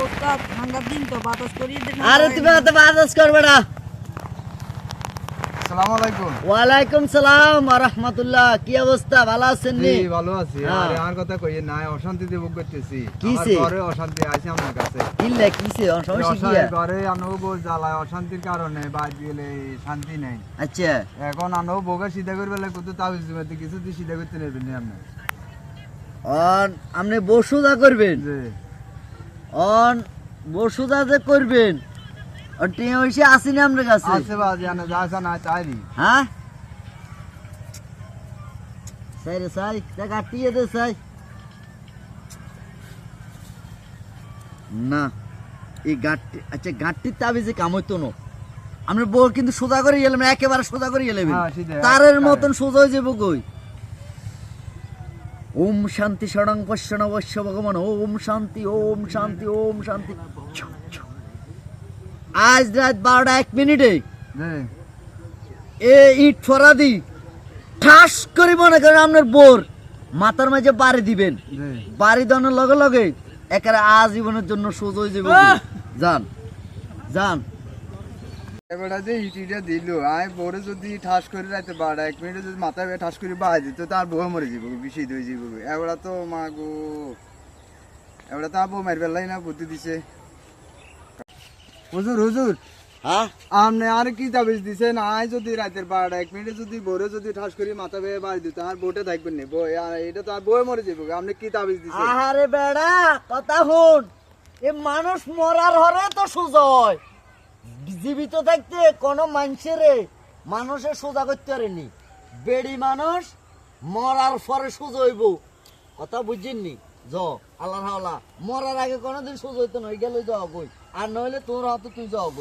ওস্তাদ ঠান্ডার দিন তো বাতাস করিয়ে দেন। আরে তুমি এত বাতাস করবে না। আসসালামু আলাইকুম। ওয়ালাইকুম সালাম ওয়া রাহমাতুল্লাহ। কি অবস্থা, ভালো আছেন নি? জি ভালো আছি। হ্যাঁ। আরে আর কথা কইয়ে নাই, অশান্তিতে ভোগ করতেছি। কিসে? আমার ঘরে অশান্তি আছে আমার কাছে। কিল্লা কিসে সমস্যা কি? অশান্তি ঘরে আনও বউ জ্বালায়, অশান্তির কারণে বাইরে গেলে শান্তি নেই। আচ্ছা এখন আনও বউকে সিধা করবে লাগে কত তাবিজ দিতে কিছু দিয়ে সিধা করতে নেবেন না আপনি। অন আপনি বসুদা করবেন? জি অন বসুদা যে করবেন আর টিয়া হইছে আসেনি আপনার কাছে? আছে বাজে আনা যাসা না চাইরি। হ্যাঁ সাই রে সাই তা কাটিয়ে দে সাই। না এই গাঁটটি, আচ্ছা গাঁটটির তাবিজে কাম হইতো না। আমরা বউ কিন্তু সোজা করে গেলাম, একেবারে সোজা করে গেলাম, হ্যাঁ, সিধা, তারের তারে। মতন সোজা হয়ে যাবো কই। ওম শান্তি ষড়ং পশ্যন অবশ্য ভগবান, ওম শান্তি ওম শান্তি ওম শান্তি। আজ রাত 12টা 1 মিনিটে জি এ ইট ফরাদি ঠাস করে মনে করেন আপনার বোর মাথার মাঝে বাড়ি দিবেন। জি বাড়ি দেওয়ার লগে লগে একেবারে আজীবনের জন্য সোজা হয়ে যাবে। যান যান। এবারে যে ইটিটা দিল, আয় বউরে যদি ঠাস করে রাইতে 12 1 মিনিটে যদি মাথায় ঠাস করে বাজ দিত তার বউ মরে যাব, বিষিদ হয়ে যাব। এবারে তো মা গো, এবারে তো বউ মারবে লাই না বুদ্ধি দিছে। হুজুর হুজুর হ্যাঁ আপনি আর কি তাবিজ দিছেন? আয় যদি রাতের 12 1 মিনিটে যদি বউরে যদি ঠাস করে মাথা বেয়ে বাজ দিত আর বউটা থাকবেন না, বউ এটা তো আর বউ মরে যাব। আপনি কি তাবিজ দিছেন? আরে বেড়া কথা শুন, এ মানুষ মরার হরে তো সোজা হয়, জীবিত থাকতে কোনো মানুষেরে মানুষের সোজা করতে পারেনি। বেড়ি মানুষ মরার পরে সোজা হইব, কথা বুঝছেননি? জ আল্লাহ মরার আগে কোনোদিন সোজা হইতো না, গেলে যাওয়া কই, আর নইলে তোর হাতে তুই যাওয়া কই।